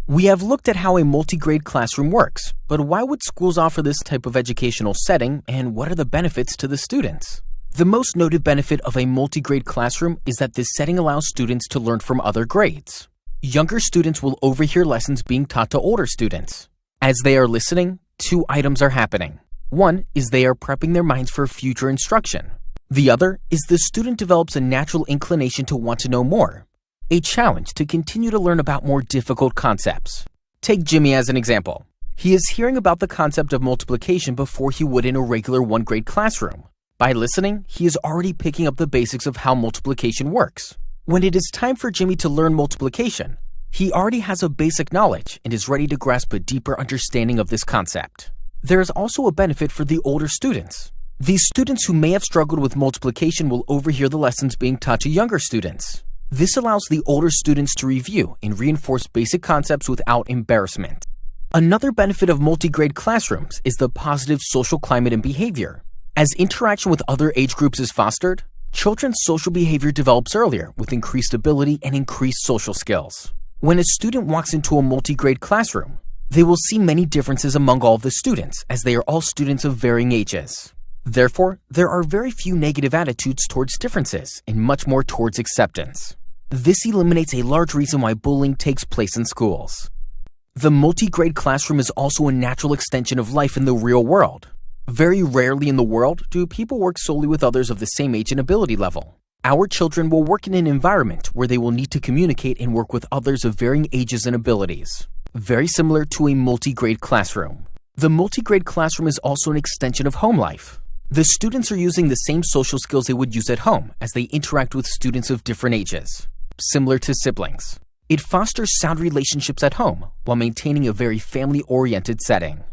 We have looked at how a multi-grade classroom works, but why would schools offer this type of educational setting, and what are the benefits to the students? The most noted benefit of a multi-grade classroom is that this setting allows students to learn from other grades. Younger students will overhear lessons being taught to older students. As they are listening, two items are happening. One is they are prepping their minds for future instruction. The other is the student develops a natural inclination to want to know more, a challenge to continue to learn about more difficult concepts. Take Jimmy as an example. He is hearing about the concept of multiplication before he would in a regular one-grade classroom. By listening, he is already picking up the basics of how multiplication works. When it is time for Jimmy to learn multiplication, he already has a basic knowledge and is ready to grasp a deeper understanding of this concept. There is also a benefit for the older students. These students who may have struggled with multiplication will overhear the lessons being taught to younger students. This allows the older students to review and reinforce basic concepts without embarrassment. Another benefit of multi-grade classrooms is the positive social climate and behavior. As interaction with other age groups is fostered, children's social behavior develops earlier with increased ability and increased social skills. When a student walks into a multi-grade classroom, they will see many differences among all of the students as they are all students of varying ages. Therefore, there are very few negative attitudes towards differences and much more towards acceptance. This eliminates a large reason why bullying takes place in schools. The multi-grade classroom is also a natural extension of life in the real world. Very rarely in the world do people work solely with others of the same age and ability level. Our children will work in an environment where they will need to communicate and work with others of varying ages and abilities, very similar to a multi-grade classroom. The multi-grade classroom is also an extension of home life. The students are using the same social skills they would use at home as they interact with students of different ages, similar to siblings. It fosters sound relationships at home while maintaining a very family-oriented setting.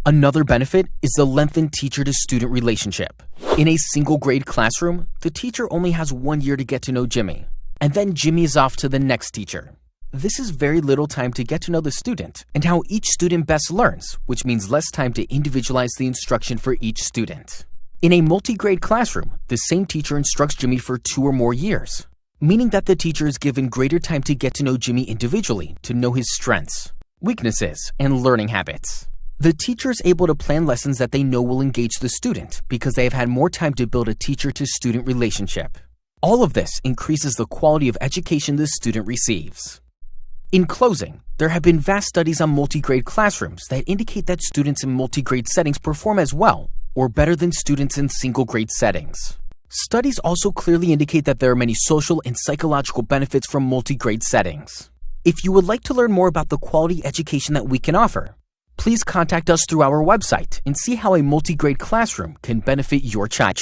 Another benefit is the lengthened teacher-to-student relationship. In a single-grade classroom, the teacher only has 1 year to get to know Jimmy, and then Jimmy is off to the next teacher. This is very little time to get to know the student and how each student best learns, which means less time to individualize the instruction for each student. In a multi-grade classroom, the same teacher instructs Jimmy for 2 or more years, meaning that the teacher is given greater time to get to know Jimmy individually to know his strengths, weaknesses, and learning habits. The teacher is able to plan lessons that they know will engage the student because they have had more time to build a teacher-to-student relationship. All of this increases the quality of education the student receives. In closing, there have been vast studies on multi-grade classrooms that indicate that students in multi-grade settings perform as well or better than students in single-grade settings. Studies also clearly indicate that there are many social and psychological benefits from multi-grade settings. If you would like to learn more about the quality education that we can offer, please contact us through our website and see how a multi-grade classroom can benefit your child.